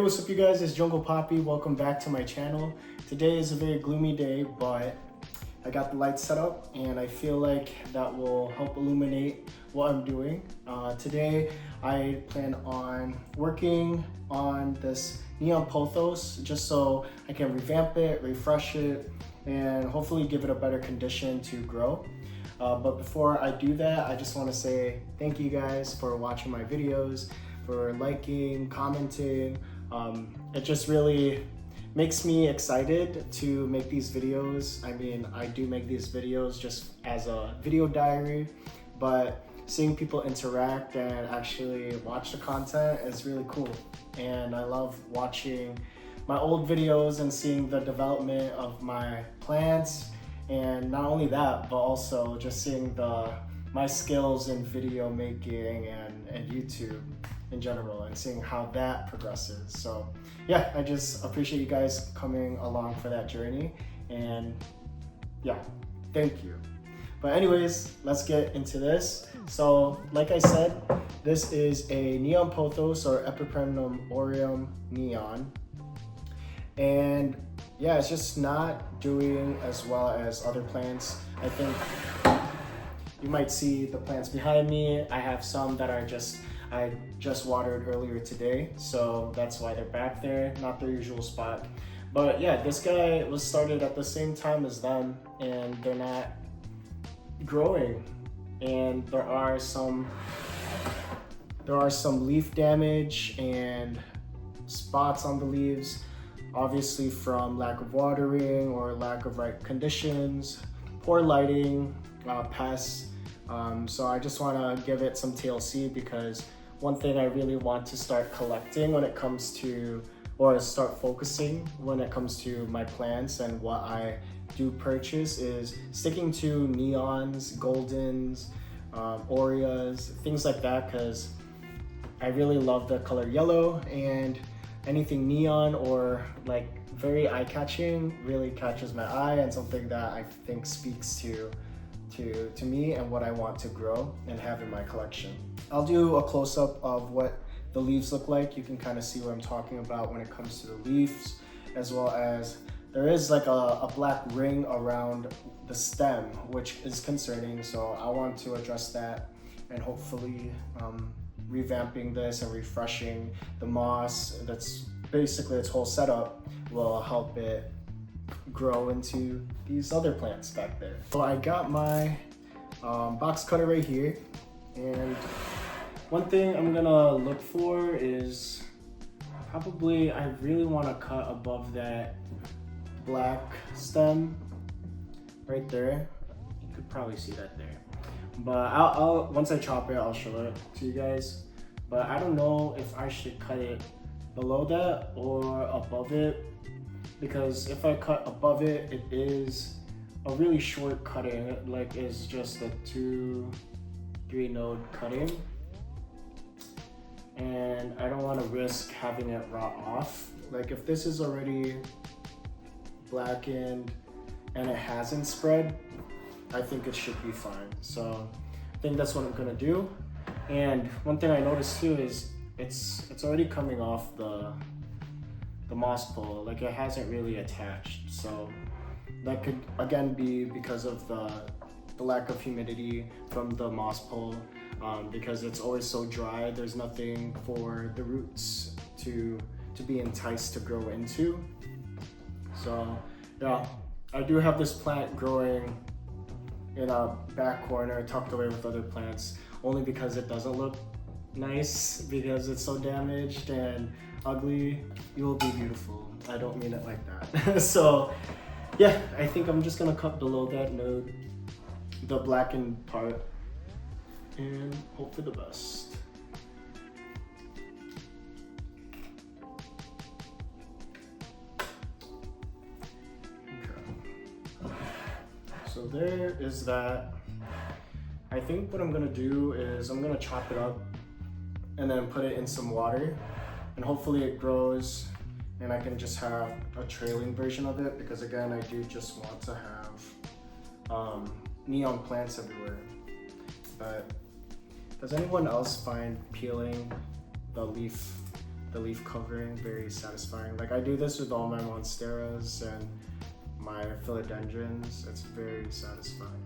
what's up you guys, it's Jungle Poppy. Welcome back to my channel. Today is a very gloomy day, but I got the lights set up and I feel like that will help illuminate what I'm doing. Today I plan on working on this neon Pothos just so I can revamp it, refresh it, and hopefully give it a better condition to grow. But before I do that, I just want to say thank you guys for watching my videos, for liking, commenting. It just really makes me excited to make these videos. I mean, I do make these videos just as a video diary, but seeing people interact and actually watch the content is really cool. And I love watching my old videos and seeing the development of my plants. And not only that, but also just seeing my skills in video making and YouTube in general and seeing how that progresses. So yeah, I just appreciate you guys coming along for that journey, and yeah, thank you. But anyways, let's get into this. So like I said, this is a neon pothos or Epipremnum aureum neon, and yeah, it's just not doing as well as other plants. I think you might see the plants behind me. I have some that I just watered earlier today, so that's why they're back there, not their usual spot. But yeah, this guy was started at the same time as them, and they're not growing. And there are some leaf damage and spots on the leaves, obviously from lack of watering or lack of right conditions, poor lighting, pests. So I just want to give it some TLC, because one thing I really want to start collecting when it comes to, or start focusing when it comes to my plants and what I do purchase, is sticking to neons, goldens, aureas, things like that, because I really love the color yellow, and anything neon or like very eye-catching really catches my eye, and something that I think speaks to me and what I want to grow and have in my collection. I'll do a close-up of what the leaves look like. You can kind of see what I'm talking about when it comes to the leaves, as well as there is like a black ring around the stem, which is concerning. So I want to address that, and hopefully revamping this and refreshing the moss, that's basically its whole setup, will help it grow into these other plants back there. So I got my box cutter right here, and one thing I'm gonna look for is probably, I really want to cut above that black stem right there. You could probably see that there, but I'll once I chop it, I'll show it to you guys. But I don't know if I should cut it below that or above it, because if I cut above it, it is a really short cutting. It like is just a 2-3 node cutting, and I don't want to risk having it rot off. Like if this is already blackened and it hasn't spread, I think it should be fine. So I think that's what I'm gonna do. And one thing I noticed too is it's already coming off the moss pole, like it hasn't really attached. So that could again be because of the lack of humidity from the moss pole, because it's always so dry. There's nothing for the roots to be enticed to grow into. So yeah, I do have this plant growing in a back corner tucked away with other plants, only because it doesn't look nice, because it's so damaged and ugly. You will be beautiful. I don't mean it like that. So yeah, I think I'm just gonna cut below that node, the blackened part, and hope for the best. Okay. So there is that. I think what I'm gonna do is I'm gonna chop it up and then put it in some water, and hopefully it grows and I can just have a trailing version of it, because again, I do just want to have neon plants everywhere. But does anyone else find peeling the leaf the leaf covering, very satisfying. Like I do this with all my monsteras and my philodendrons. It's very satisfying.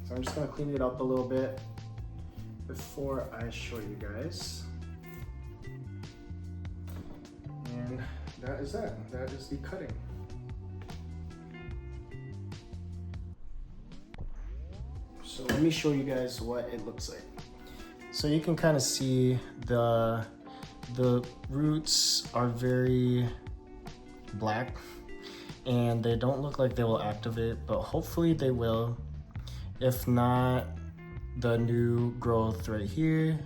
So I'm just gonna clean it up a little bit before I show you guys. And that is that. That is the cutting. So let me show you guys what it looks like. So you can kind of see the roots are very black and they don't look like they will activate, but hopefully they will. If not, the new growth right here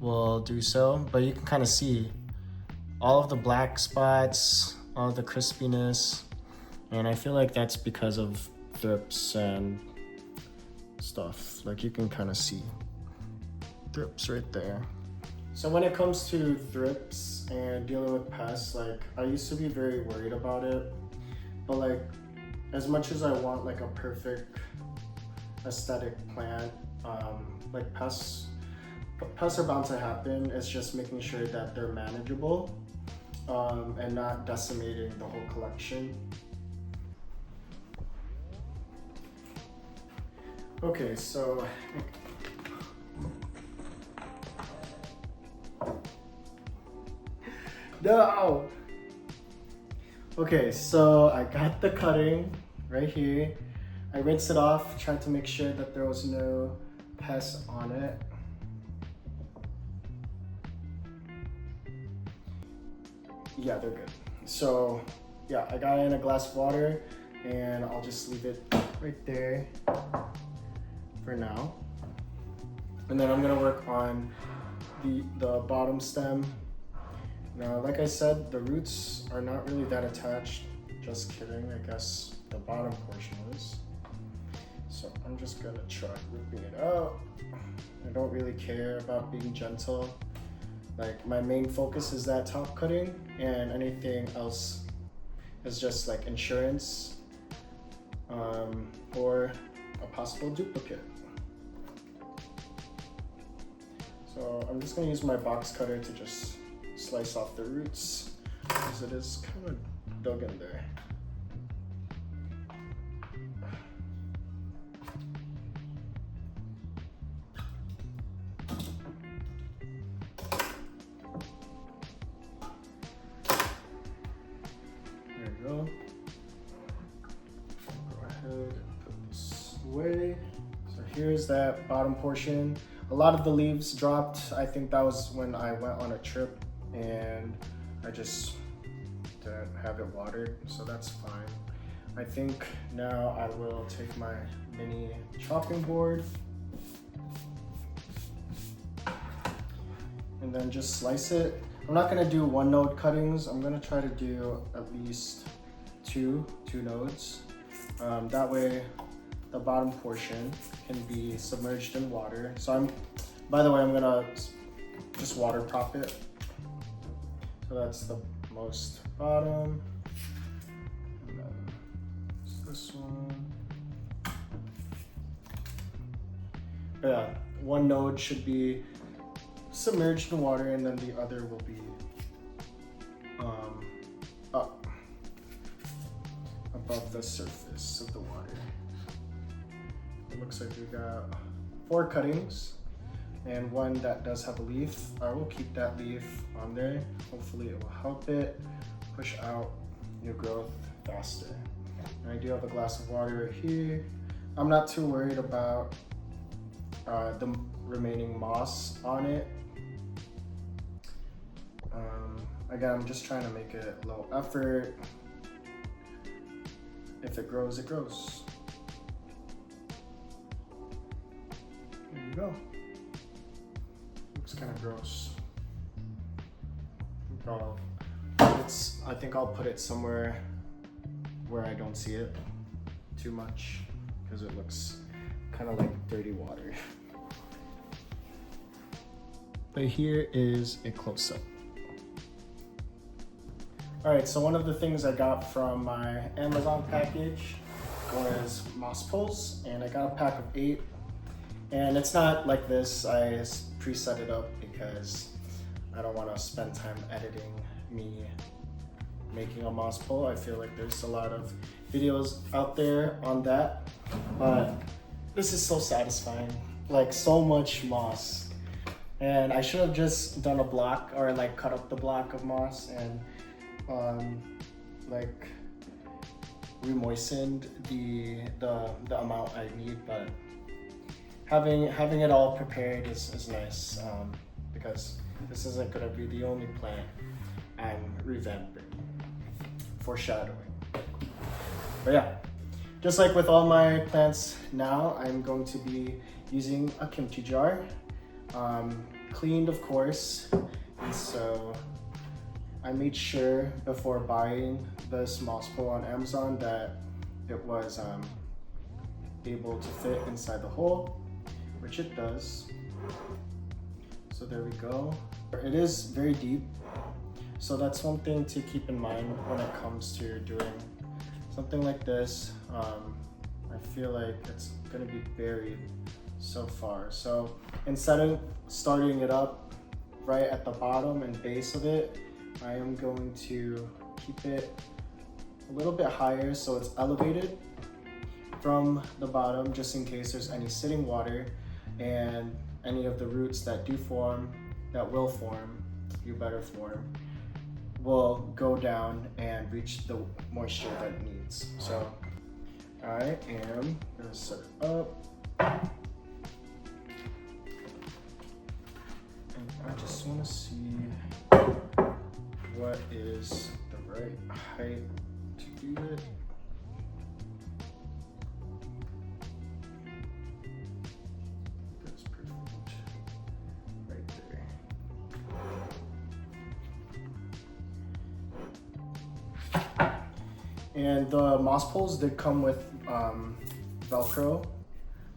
will do so. But you can kind of see all of the black spots, all of the crispiness, and I feel like that's because of thrips and stuff. Like you can kind of see thrips right there. So when it comes to thrips and dealing with pests, like I used to be very worried about it, but like as much as I want like a perfect aesthetic plant, like pests are bound to happen. It's just making sure that they're manageable and not decimating the whole collection. Okay, so no. Okay, so I got the cutting right here. I rinsed it off, tried to make sure that there was no pests on it. Yeah, they're good. So yeah, I got it in a glass of water and I'll just leave it right there for now. And then I'm gonna work on the bottom stem. Now, like I said, the roots are not really that attached. Just kidding, I guess the bottom portion is. So I'm just gonna try ripping it out. I don't really care about being gentle. Like my main focus is that top cutting, and anything else is just like insurance or a possible duplicate. So I'm just gonna use my box cutter to just slice off the roots because it is kind of dug in there. There you go. Go ahead and put this away. So here's that bottom portion. A lot of the leaves dropped. I think that was when I went on a trip and I just didn't have it watered, so that's fine. I think now I will take my mini chopping board and then just slice it. I'm not gonna do one node cuttings. I'm gonna try to do at least two nodes. That way the bottom portion can be submerged in water. So by the way, I'm gonna just water prop it. So that's the most bottom. And then this one. But yeah, one node should be submerged in water and then the other will be up above the surface of the water. It looks like we got 4 cuttings and one that does have a leaf. I will keep that leaf on there. Hopefully it will help it push out new growth faster. And I do have a glass of water right here. I'm not too worried about the remaining moss on it. Again, I'm just trying to make it low effort. If it grows, it grows. There you go. Looks kind of gross. I think I'll put it somewhere where I don't see it too much because it looks kind of like dirty water. But here is a close-up. All right, so one of the things I got from my Amazon package was moss poles, and I got a pack of 8. And it's not like this, I preset it up because I don't want to spend time editing me making a moss pole. I feel like there's a lot of videos out there on that, but this is so satisfying. Like, so much moss. And I should have just done a block, or like cut up the block of moss and like re-moistened the amount I need, but having it all prepared is nice, because this isn't gonna be the only plant I'm revamping. Foreshadowing. But yeah, just like with all my plants now, I'm going to be using a kimchi jar, cleaned of course. And so I made sure before buying this moss pole on Amazon that it was able to fit inside the hole, which it does. So there we go. It is very deep, so that's one thing to keep in mind when it comes to doing something like this. I feel like it's gonna be buried so far. So instead of starting it up right at the bottom and base of it, I am going to keep it a little bit higher so it's elevated from the bottom, just in case there's any sitting water and any of the roots that do form, that will form, you better form, will go down and reach the moisture that it needs. So I am gonna set it up. And I just wanna see what is the right height to do it. That's perfect. Right there. And the moss poles did come with Velcro,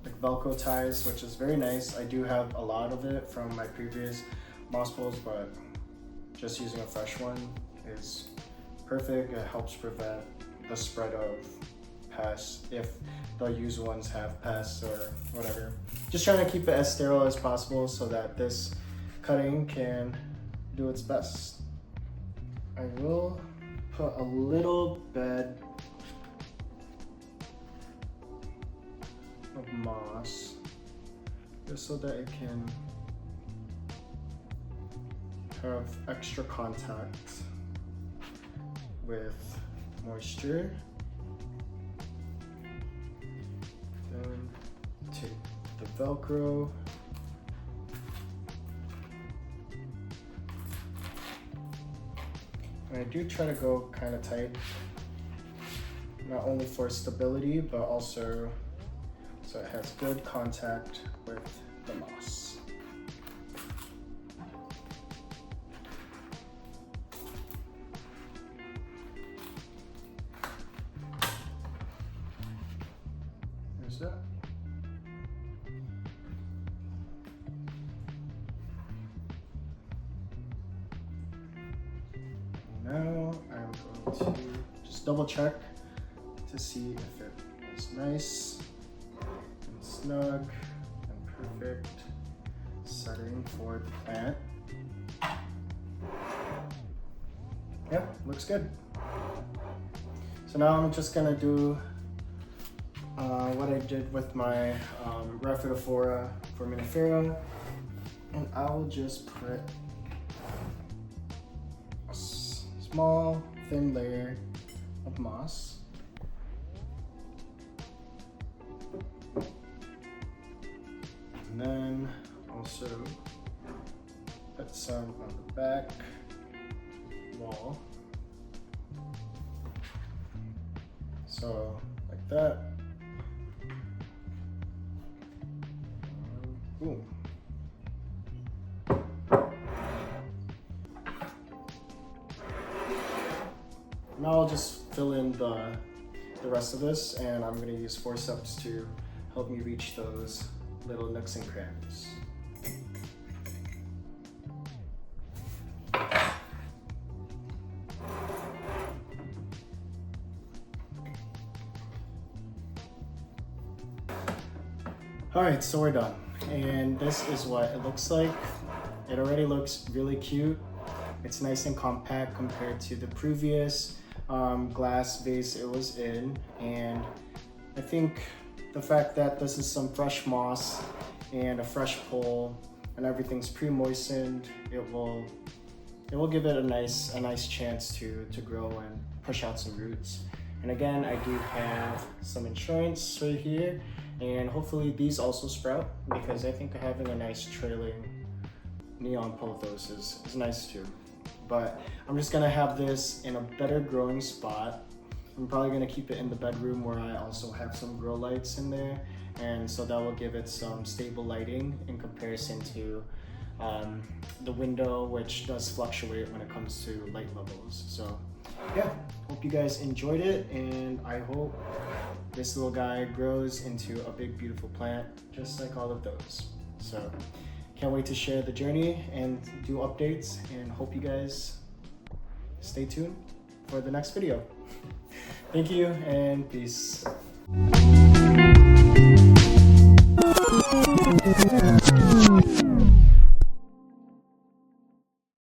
like Velcro ties, which is very nice. I do have a lot of it from my previous moss poles, but just using a fresh one is perfect. It helps prevent the spread of pests if the used ones have pests or whatever. Just trying to keep it as sterile as possible so that this cutting can do its best. I will put a little bed of moss just so that it can have extra contact with moisture. Then take the Velcro. And I do try to go kind of tight, not only for stability, but also so it has good contact with the moss. There's that. Now I'm going to just double check to see if it is nice and snug and perfect setting for the plant. Yeah, looks good. So now I'm just gonna do what I did with my Rhaphidophora foraminifera, and I'll just put a small thin layer of moss. And then also put some on the back wall. So like that. Boom. Now I'll just fill in the rest of this, and I'm gonna use forceps to help me reach those little nooks and crannies. All right, so we're done. And this is what it looks like it already looks really cute. It's nice and compact compared to the previous glass vase it was in, and I think the fact that this is some fresh moss and a fresh pole and everything's pre-moistened, it will give it a nice chance to grow and push out some roots. And again, I do have some insurance right here, and hopefully these also sprout, because I think having a nice trailing neon pothos is nice too. But I'm just gonna have this in a better growing spot. I'm probably gonna keep it in the bedroom where I also have some grow lights in there, and so that will give it some stable lighting in comparison to the window, which does fluctuate when it comes to light levels. So yeah, hope you guys enjoyed it, and I hope this little guy grows into a big beautiful plant just like all of those. So can't wait to share the journey and do updates, and hope you guys stay tuned for the next video. Thank you and peace.